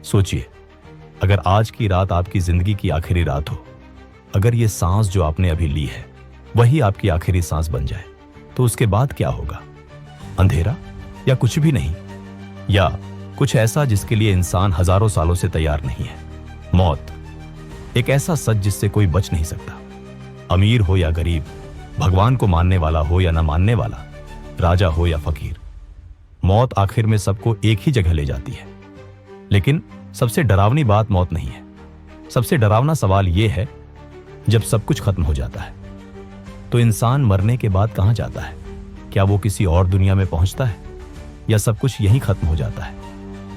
सोचिए, अगर आज की रात आपकी जिंदगी की आखिरी रात हो, अगर ये सांस जो आपने अभी ली है वही आपकी आखिरी सांस बन जाए, तो उसके बाद क्या होगा? अंधेरा, या कुछ भी नहीं, या कुछ ऐसा जिसके लिए इंसान हजारों सालों से तैयार नहीं है? मौत, एक ऐसा सच जिससे कोई बच नहीं सकता। अमीर हो या गरीब, भगवान को मानने वाला हो या न मानने वाला, राजा हो या फकीर, मौत आखिर में सबको एक ही जगह ले जाती है। लेकिन सबसे डरावनी बात मौत नहीं है। सबसे डरावना सवाल यह है, जब सब कुछ खत्म हो जाता है तो इंसान मरने के बाद कहां जाता है? क्या वो किसी और दुनिया में पहुंचता है, या सब कुछ यहीं खत्म हो जाता है?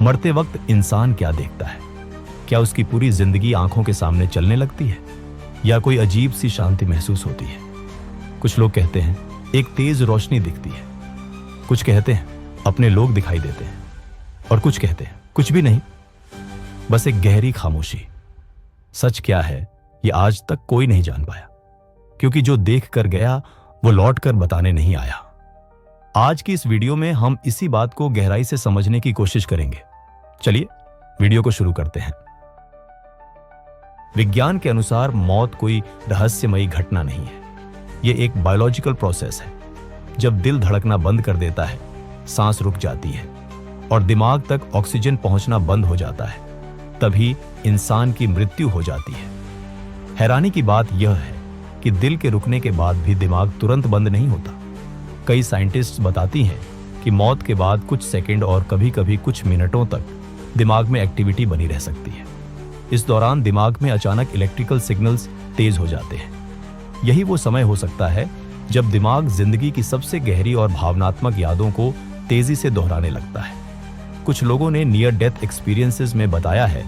मरते वक्त इंसान क्या देखता है? क्या उसकी पूरी जिंदगी आंखों के सामने चलने लगती है, या कोई अजीब सी शांति महसूस होती है? कुछ लोग कहते हैं एक तेज रोशनी दिखती है, कुछ कहते हैं अपने लोग दिखाई देते हैं, और कुछ कहते हैं कुछ भी नहीं, बस एक गहरी खामोशी। सच क्या है ये आज तक कोई नहीं जान पाया, क्योंकि जो देख कर गया वो लौट कर बताने नहीं आया। आज की इस वीडियो में हम इसी बात को गहराई से समझने की कोशिश करेंगे। चलिए वीडियो को शुरू करते हैं। विज्ञान के अनुसार मौत कोई रहस्यमयी घटना नहीं है, ये एक बायोलॉजिकल प्रोसेस है। जब दिल धड़कना बंद कर देता है, सांस रुक जाती है और दिमाग तक ऑक्सीजन पहुंचना बंद हो जाता है, तभी इंसान की मृत्यु हो जाती है। हैरानी की बात यह है कि दिल के रुकने के बाद भी दिमाग तुरंत बंद नहीं होता। कई साइंटिस्ट्स बताती हैं कि मौत के बाद कुछ सेकंड और कभी-कभी कुछ मिनटों तक दिमाग में एक्टिविटी बनी रह सकती है। इस दौरान दिमाग में अचानक इलेक्ट्रिकल सिग्नल्स तेज हो जाते हैं। यही वो समय हो सकता है जब दिमाग जिंदगी की सबसे गहरी और भावनात्मक यादों को तेजी से दोहराने लगता है। कुछ लोगों ने नियर डेथ एक्सपीरियंसेस में बताया है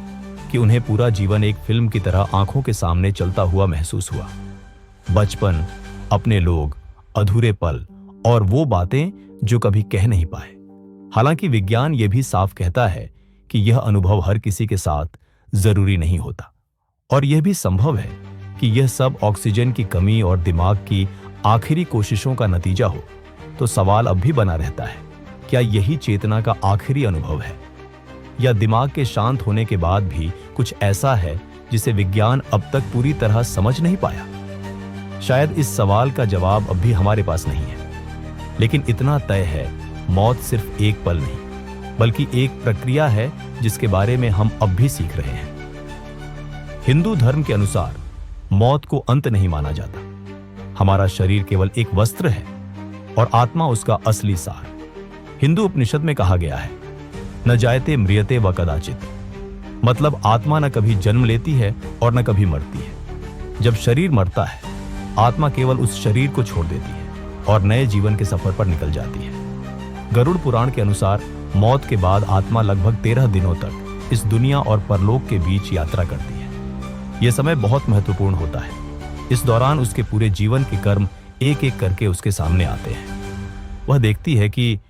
कि उन्हें पूरा जीवन एक फिल्म की तरह आंखों के सामने चलता हुआ महसूस हुआ। बचपन, अपने लोग, अधूरे पल और वो बातें जो कभी कह नहीं पाए। हालांकि विज्ञान ये भी साफ कहता है कि यह अनुभव हर किसी के साथ जरूरी नहीं होता, और यह भी संभव है कि यह सब ऑक्सीजन की कमी और दिमाग की आखिरी कोशिशों का नतीजा हो। तो सवाल अब भी बना रहता है, क्या यही चेतना का आखिरी अनुभव है, या दिमाग के शांत होने के बाद भी कुछ ऐसा है जिसे विज्ञान अब तक पूरी तरह समझ नहीं पाया? शायद इस सवाल का जवाब अब भी हमारे पास नहीं है, लेकिन इतना तय है, मौत सिर्फ एक पल नहीं, बल्कि एक प्रक्रिया है जिसके बारे में हम अब भी सीख रहे हैं। हिंदू धर्म के अनुसार मौत को अंत नहीं माना जाता। हमारा शरीर केवल एक वस्त्र है और आत्मा उसका असली सार। हिंदू उपनिषद में कहा गया है, न जायते म्रियते व कदाचित, मतलब आत्मा न कभी जन्म लेती है और न कभी मरती है। जब शरीर मरता है, आत्मा केवल उस शरीर को छोड़ देती है और नए जीवन के सफर पर निकल जाती है। गरुड़ पुराण के अनुसार मौत के बाद आत्मा लगभग 13 दिनों तक इस दुनिया और परलोक के बीच यात्रा करती है। यह समय बहुत महत्वपूर्ण होता है। इस दौरान उसके पूरे जीवन के कर्म एक एक करके उसके सामने आते हैं। वह देखती है कि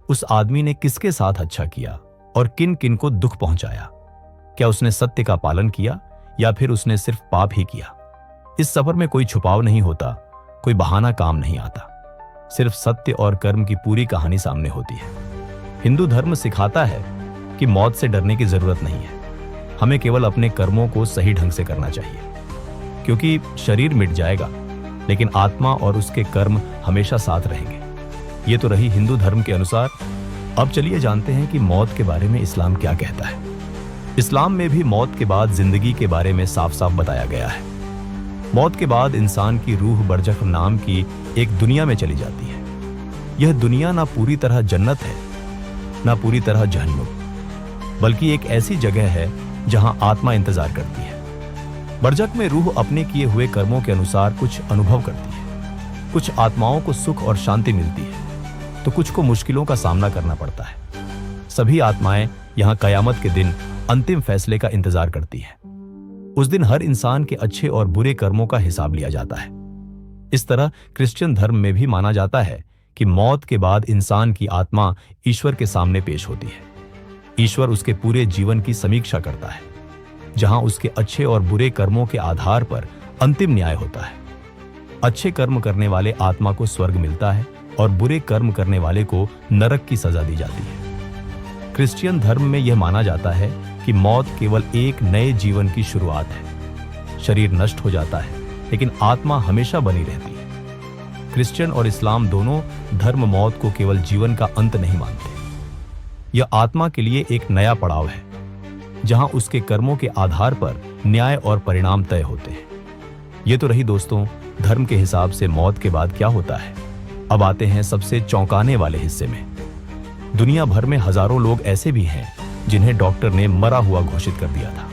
उस आदमी ने किसके साथ अच्छा किया और किन किन को दुख पहुंचाया। क्या उसने सत्य का पालन किया या फिर उसने सिर्फ पाप ही किया? इस सफर में कोई छुपाव नहीं होता, कोई बहाना काम नहीं आता। सिर्फ सत्य और कर्म की पूरी कहानी सामने होती है। हिंदू धर्म सिखाता है कि मौत से डरने की जरूरत नहीं है। हमें केवल अपने कर्मों को सही ढंग से करना चाहिए, क्योंकि शरीर मिट जाएगा लेकिन आत्मा और उसके कर्म हमेशा साथ रहेंगे। ये तो रही हिंदू धर्म के अनुसार। अब चलिए जानते हैं कि मौत के बारे में इस्लाम क्या कहता है। इस्लाम में भी मौत के बाद जिंदगी के बारे में साफ साफ बताया गया है। मौत के बाद इंसान की रूह बरज़ख नाम की एक दुनिया में चली जाती है। यह दुनिया ना पूरी तरह जन्नत है, ना पूरी तरह जहन्नुम, बल्कि एक ऐसी जगह है जहां आत्मा इंतजार करती है। बरज़ख में रूह अपने किए हुए कर्मों के अनुसार कुछ अनुभव करती है। कुछ आत्माओं को सुख और शांति मिलती है, तो कुछ को मुश्किलों का सामना करना पड़ता है। सभी आत्माएं यहां कयामत के दिन अंतिम फैसले का इंतजार करती हैं। उस दिन हर इंसान के अच्छे और बुरे कर्मों का हिसाब लिया जाता है। इस तरह क्रिश्चियन धर्म में भी माना जाता है कि मौत के बाद इंसान की आत्मा ईश्वर के सामने पेश होती है। ईश्वर उसके पूरे जीवन की समीक्षा करता है, जहां उसके अच्छे और बुरे कर्मों के आधार पर अंतिम न्याय होता है। अच्छे कर्म करने वाले आत्मा को स्वर्ग मिलता है और बुरे कर्म करने वाले को नरक की सजा दी जाती है। क्रिश्चियन धर्म में यह माना जाता है कि मौत केवल एक नए जीवन की शुरुआत है। शरीर नष्ट हो जाता है, लेकिन आत्मा हमेशा बनी रहती है। क्रिश्चियन और इस्लाम दोनों धर्म मौत को केवल जीवन का अंत नहीं मानते। यह आत्मा के लिए एक नया पड़ाव है, जहां उसके कर्मों के आधार पर न्याय और परिणाम तय होते हैं। ये तो रही दोस्तों धर्म के हिसाब से मौत के बाद क्या होता है। अब आते हैं सबसे चौंकाने वाले हिस्से में। दुनिया भर में हजारों लोग ऐसे भी हैं जिन्हें डॉक्टर ने मरा हुआ घोषित कर दिया था,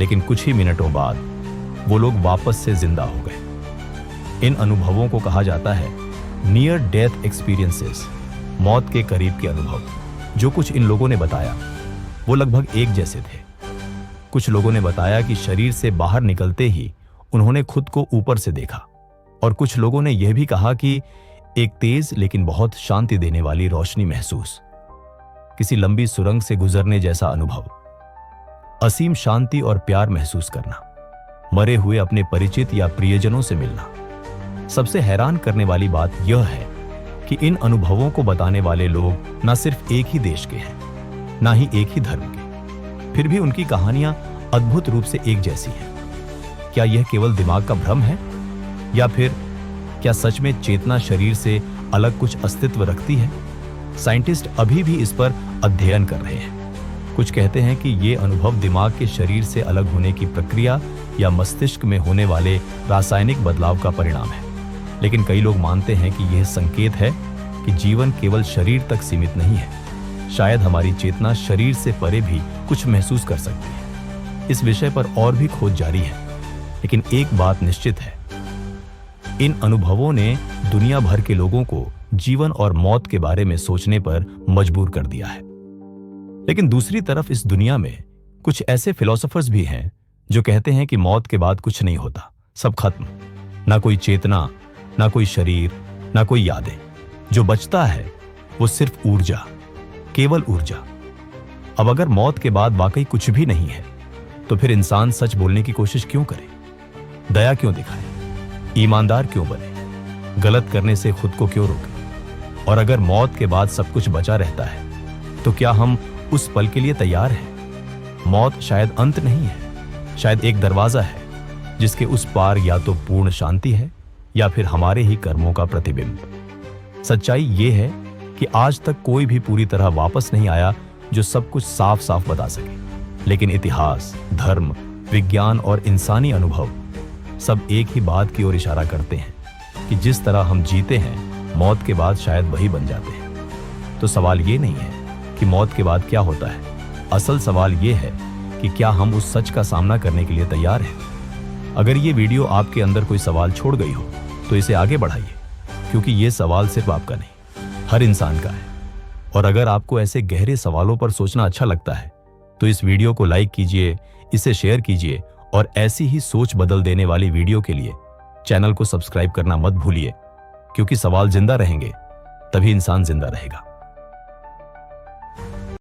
लेकिन कुछ ही मिनटों बाद वो लोग वापस से जिंदा हो गए। इन अनुभवों को कहा जाता है नियर डेथ एक्सपीरियंसेस, मौत के करीब के अनुभव। जो कुछ इन लोगों ने बताया वो लगभग एक जैसे थे। कुछ लोगों ने बताया कि शरीर से बाहर निकलते ही उन्होंने खुद को ऊपर से देखा, और कुछ लोगों ने यह भी कहा कि एक तेज लेकिन बहुत शांति देने वाली रोशनी महसूस, किसी लंबी सुरंग से गुजरने जैसा अनुभव, असीम शांति और प्यार महसूस करना, मरे हुए अपने परिचित या प्रियजनों से मिलना। सबसे हैरान करने वाली बात यह है कि इन अनुभवों को बताने वाले लोग न सिर्फ एक ही देश के हैं, ना ही एक ही धर्म के, फिर भी उनकी कहानियां अद्भुत रूप से एक जैसी हैं। क्या यह केवल दिमाग का भ्रम है, या फिर क्या सच में चेतना शरीर से अलग कुछ अस्तित्व रखती है? साइंटिस्ट अभी भी इस पर अध्ययन कर रहे हैं। कुछ कहते हैं कि ये अनुभव दिमाग के शरीर से अलग होने की प्रक्रिया या मस्तिष्क में होने वाले रासायनिक बदलाव का परिणाम है, लेकिन कई लोग मानते हैं कि यह संकेत है कि जीवन केवल शरीर तक सीमित नहीं है। शायद हमारी चेतना शरीर से परे भी कुछ महसूस कर सकती है। इस विषय पर और भी खोज जारी है, लेकिन एक बात निश्चित है, इन अनुभवों ने दुनिया भर के लोगों को जीवन और मौत के बारे में सोचने पर मजबूर कर दिया है। लेकिन दूसरी तरफ इस दुनिया में कुछ ऐसे फिलोसोफर्स भी हैं जो कहते हैं कि मौत के बाद कुछ नहीं होता, सब खत्म, ना कोई चेतना, ना कोई शरीर, ना कोई यादें। जो बचता है वो सिर्फ ऊर्जा, केवल ऊर्जा। अब अगर मौत के बाद वाकई कुछ भी नहीं है, तो फिर इंसान सच बोलने की कोशिश क्यों करे, दया क्यों दिखाए, ईमानदार क्यों बने, गलत करने से खुद को क्यों रोके? और अगर मौत के बाद सब कुछ बचा रहता है, तो क्या हम उस पल के लिए तैयार हैं? मौत शायद अंत नहीं है, शायद एक दरवाजा है जिसके उस पार या तो पूर्ण शांति है या फिर हमारे ही कर्मों का प्रतिबिंब। सच्चाई ये है कि आज तक कोई भी पूरी तरह वापस नहीं आया जो सब कुछ साफ साफ बता सके, लेकिन इतिहास, धर्म, विज्ञान और इंसानी अनुभव सब एक ही बात की ओर इशारा करते हैं कि जिस तरह हम जीते हैं, मौत के बाद शायद वही बन जाते हैं। तो सवाल ये नहीं है कि मौत के बाद क्या होता है, असल सवाल ये है कि क्या हम उस सच का सामना करने के लिए तैयार हैं। अगर ये वीडियो आपके अंदर कोई सवाल छोड़ गई हो तो इसे आगे बढ़ाइए, क्योंकि ये सवाल सिर्फ आपका नहीं, हर इंसान का है। और अगर आपको ऐसे गहरे सवालों पर सोचना अच्छा लगता है तो इस वीडियो को लाइक कीजिए, इसे शेयर कीजिए, और ऐसी ही सोच बदल देने वाली वीडियो के लिए चैनल को सब्सक्राइब करना मत भूलिए, क्योंकि सवाल जिंदा रहेंगे तभी इंसान जिंदा रहेगा।